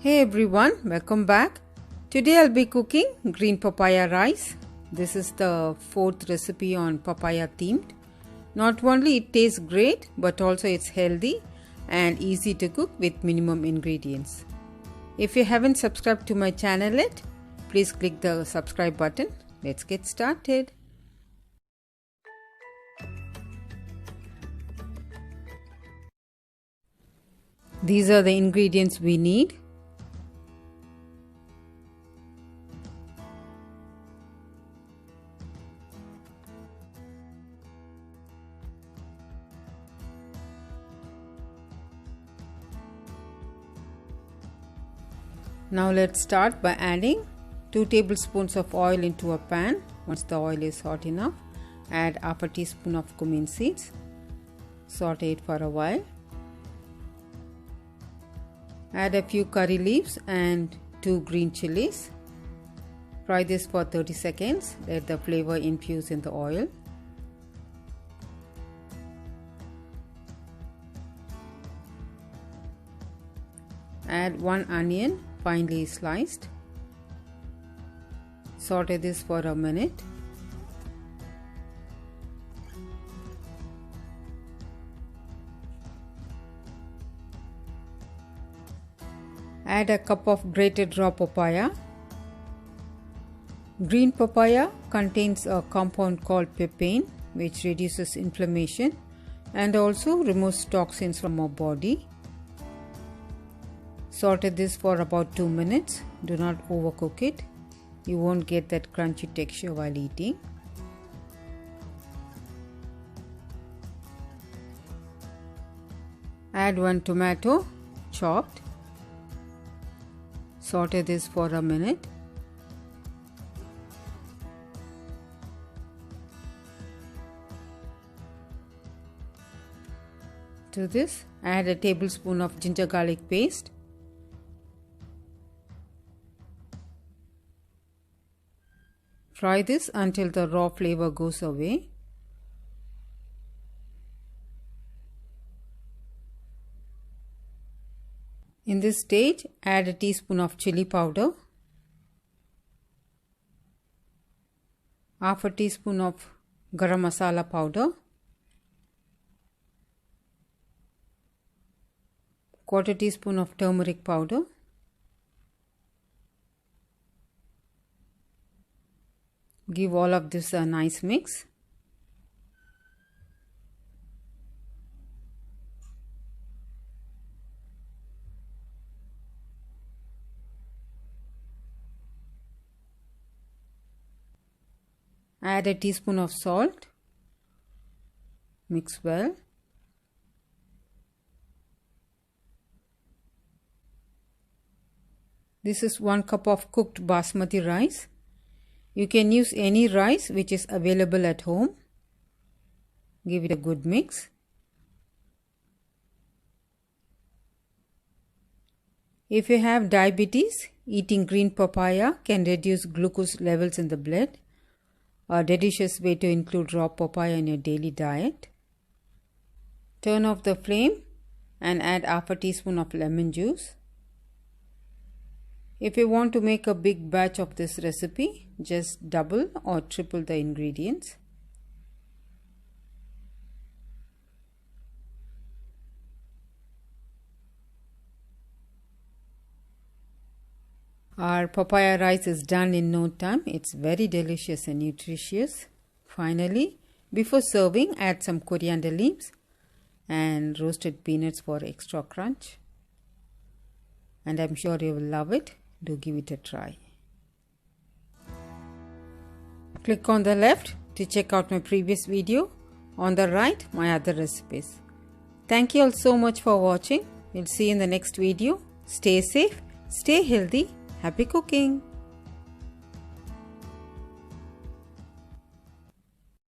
Hey everyone, welcome back. Today I'll be cooking green papaya rice. This is the fourth recipe on papaya themed. Not only it tastes great, but also it's healthy and easy to cook with minimum ingredients. If you haven't subscribed to my channel yet, please click the subscribe button. Let's get started. These are the ingredients we need. Now let's start by adding 2 tablespoons of oil into a pan. Once the oil is hot enough, add half a teaspoon of cumin seeds. Saute it for a while. Add a few curry leaves and 2 green chillies. Fry this for 30 seconds. Let the flavor infuse in the oil. Add 1 onion, finely sliced. Saute this for a minute. Add a cup of grated raw papaya. Green papaya contains a compound called papain, which reduces inflammation and also removes toxins from our body. Saute this for about 2 minutes. Do not overcook it. You won't get that crunchy texture while eating. Add 1 tomato, chopped. Saute this for a minute. To this, add a tablespoon of ginger garlic paste. Fry this until the raw flavor goes away. In this stage, add a teaspoon of chili powder, half a teaspoon of garam masala powder, quarter teaspoon of turmeric powder, give all of this a nice mix. Add a teaspoon of salt. Mix well. This is 1 cup of cooked basmati rice. You can use any rice which is available at home. Give it a good mix. If you have diabetes, eating green papaya can reduce glucose levels in the blood. A delicious way to include raw papaya in your daily diet. Turn off the flame and add half a teaspoon of lemon juice. If you want to make a big batch of this recipe, just double or triple the ingredients. Our papaya rice is done in no time. It's very delicious and nutritious. Finally, before serving, add some coriander leaves and roasted peanuts for extra crunch. And I'm sure you will love it. Do give it a try. Click on the left to check out my previous video. On the right, my other recipes. Thank you all so much for watching. We'll see you in the next video. Stay safe, stay healthy. Happy cooking!